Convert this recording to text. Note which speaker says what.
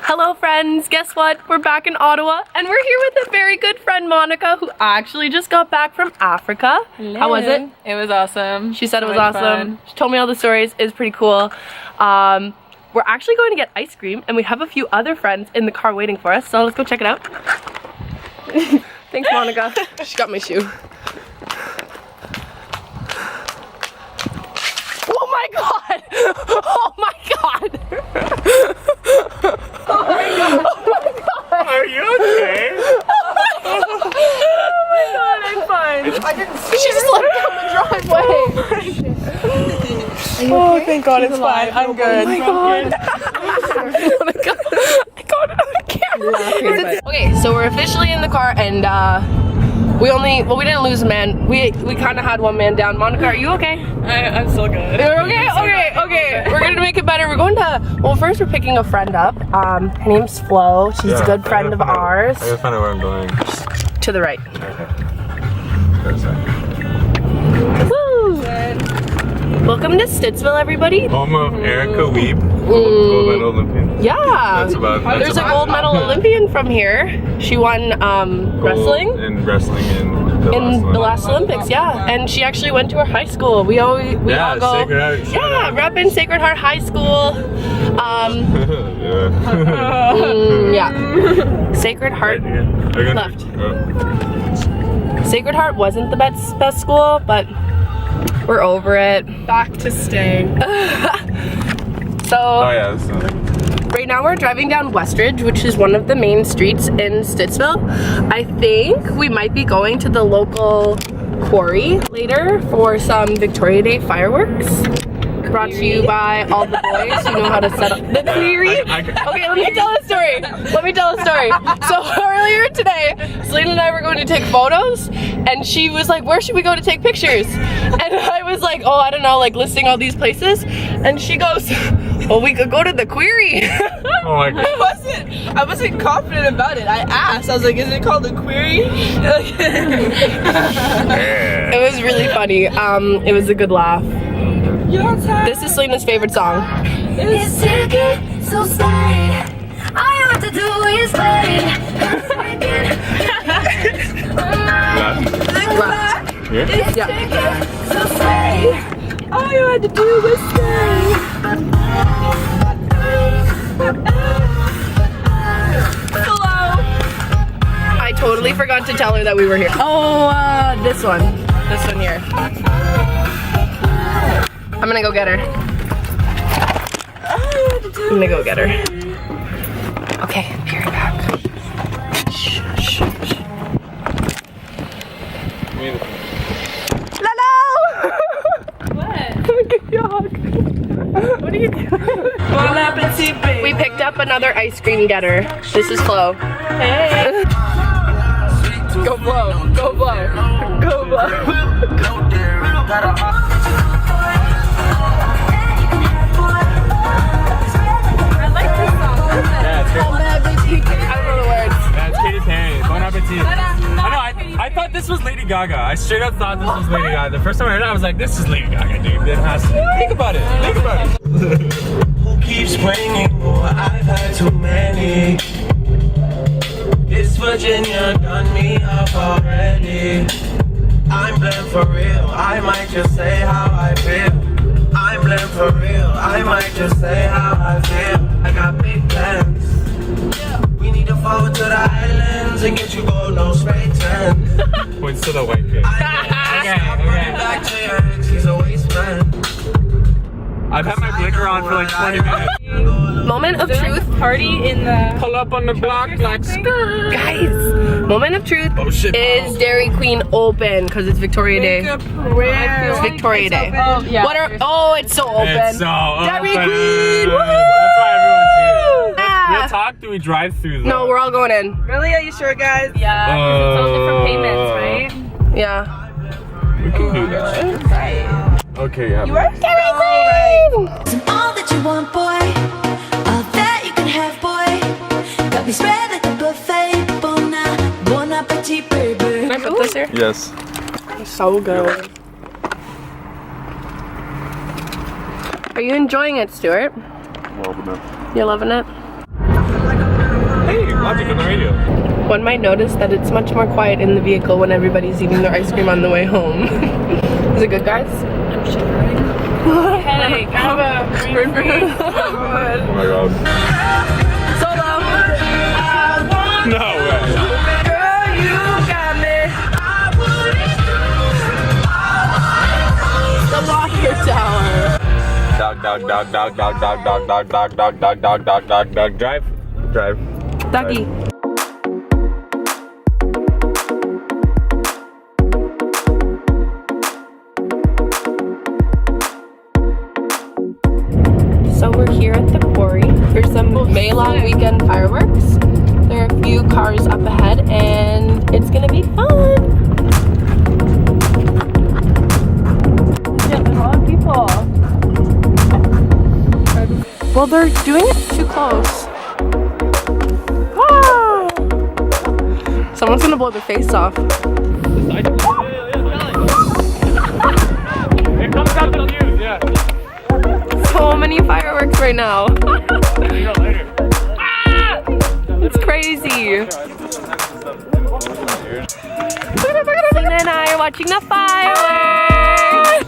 Speaker 1: Hello friends, guess what? We're back in Ottawa and we're here with a very good friend Monica who actually just got back from Africa.
Speaker 2: Hello.
Speaker 1: How was it?
Speaker 2: It was awesome.
Speaker 1: She said it was
Speaker 2: So much
Speaker 1: awesome.
Speaker 2: fun.
Speaker 1: She told me all the stories. It was pretty cool. We're actually going to get ice cream and we have a few other friends in the car waiting for us, so let's go check it out. Thanks Monica. She got my shoe. Oh my god! Oh my god! Oh my god!
Speaker 3: Are you okay?
Speaker 1: Oh my god, I'm fine. I didn't see she just looked down the driveway.
Speaker 2: Oh, thank God it's fine. I'm good.
Speaker 1: Oh my god. I got it on camera. Okay, so we're officially in the car and we didn't lose a man. We kind of had one man down. Monica, are you okay?
Speaker 2: I'm still good.
Speaker 1: You're okay? Okay. We're gonna make it better. We're going to, well, first we're picking a friend up. Her name's Flo. She's a good friend of ours.
Speaker 3: I gotta find out where I'm going.
Speaker 1: To the right.
Speaker 3: Okay.
Speaker 1: Woo! Welcome to Stittsville, everybody.
Speaker 3: Home of Erica Weeb, gold medal Olympian.
Speaker 1: Yeah.
Speaker 3: That's
Speaker 1: There's a gold medal Olympian from here. She won wrestling.
Speaker 3: And wrestling in
Speaker 1: the last Olympics, yeah. And she actually went to our high school. We all go.
Speaker 3: Sacred Heart.
Speaker 1: Yeah, repping Sacred Heart High School. Yeah. Sacred Heart left. Sacred Heart wasn't the best school, but we're over it.
Speaker 2: Back to stay.
Speaker 1: So.
Speaker 3: Oh yeah. That's
Speaker 1: Right now we're driving down Westridge, which is one of the main streets in Stittsville. I think we might be going to the local quarry later for some Victoria Day fireworks. Brought to you by all the boys who know how to set up the quarry. Okay, let me tell a story. So earlier today, Selena and I were going to take photos and she was like, where should we go to take pictures? And I was like, oh, I don't know, like listing all these places. And she goes, well, we could go to the quarry.
Speaker 3: Oh my god.
Speaker 2: I wasn't confident about it. I asked. I was like, is it called the query?
Speaker 1: It was really funny. It was a good laugh. This is Selena's favorite song.
Speaker 4: It's taking so slow. All you have to do is wait.
Speaker 3: Here?
Speaker 1: Yeah.
Speaker 4: So slow.
Speaker 1: All you had to do was stay. Hello. I totally forgot to tell her that we were here. Oh, this one here. I'm gonna go get her. Okay, be right back. Shh. Lalo!
Speaker 2: What?
Speaker 1: What are you doing?
Speaker 2: Bon appetit, babe.
Speaker 1: We picked up another ice cream getter. This is Flo.
Speaker 2: Hey.
Speaker 1: Go Flo. Go Flo. Go Flo.
Speaker 2: I like this song.
Speaker 1: I don't know the words.
Speaker 3: That's Katy Perry. Bon appetit. I thought this was Lady Gaga. I straight up thought this was Lady Gaga. The first time I heard it, I was like, this is Lady Gaga, dude. It has to be. Think about it.
Speaker 5: Who keeps bringing more? I've had too many. This Virginia done me up already. I'm blamed for real. I might just say how I feel. I'm blamed for real. I might just say how I feel. I got big plans. We need to forward to the islands and get you gold, no spray tan.
Speaker 3: Points to the white kid.
Speaker 5: Okay. Back to your ex, he's a waste man.
Speaker 3: I've had my blinker on for like 20 minutes.
Speaker 1: Moment of truth.
Speaker 2: Party in the.
Speaker 3: Pull up on the block like skirt.
Speaker 1: Guys, moment of truth
Speaker 3: Oh shit.
Speaker 1: is Dairy Queen open because it's Victoria Day. It's Victoria Day.
Speaker 2: Oh, yeah.
Speaker 1: It's so open.
Speaker 3: It's so
Speaker 1: Dairy
Speaker 3: open.
Speaker 1: Queen! Woo!
Speaker 3: That's why everyone's here.
Speaker 1: Yeah.
Speaker 3: Real talk, do we drive through though?
Speaker 1: No, we're all going in.
Speaker 2: Really? Are you sure, guys?
Speaker 1: Yeah.
Speaker 2: It's all different payments, right?
Speaker 1: Yeah.
Speaker 3: We can do that. Okay, yeah.
Speaker 2: You are
Speaker 1: Dairy Queen!
Speaker 4: All that you want, boy. All that you can have, boy. Got me spread like a buffet. Bon appetit, baby.
Speaker 1: Can I put this here?
Speaker 3: Yes.
Speaker 1: So good. Are you enjoying it, Stuart?
Speaker 3: Loving it.
Speaker 1: You're loving it?
Speaker 3: Logic on the radio.
Speaker 1: One might notice that it's much more quiet in the vehicle when everybody's eating their ice cream on the way home. Is it good, guys?
Speaker 2: I'm shivering. Headache. I have a brain freeze.
Speaker 3: Oh my god.
Speaker 1: Solo!
Speaker 3: No way.
Speaker 1: Girl, you got me. The water tower.
Speaker 3: Dog. Drive.
Speaker 1: Doggy. So we're here at the quarry for some May long weekend fireworks. There are a few cars up ahead and it's gonna be fun. Yeah, there's a lot of people. Well, they're doing it too close. Ah! Someone's gonna blow their face off.
Speaker 3: It comes out the fuse, yeah.
Speaker 1: So many fireworks right now.
Speaker 3: See you later.
Speaker 1: It's crazy. Selena and I are watching the fireworks.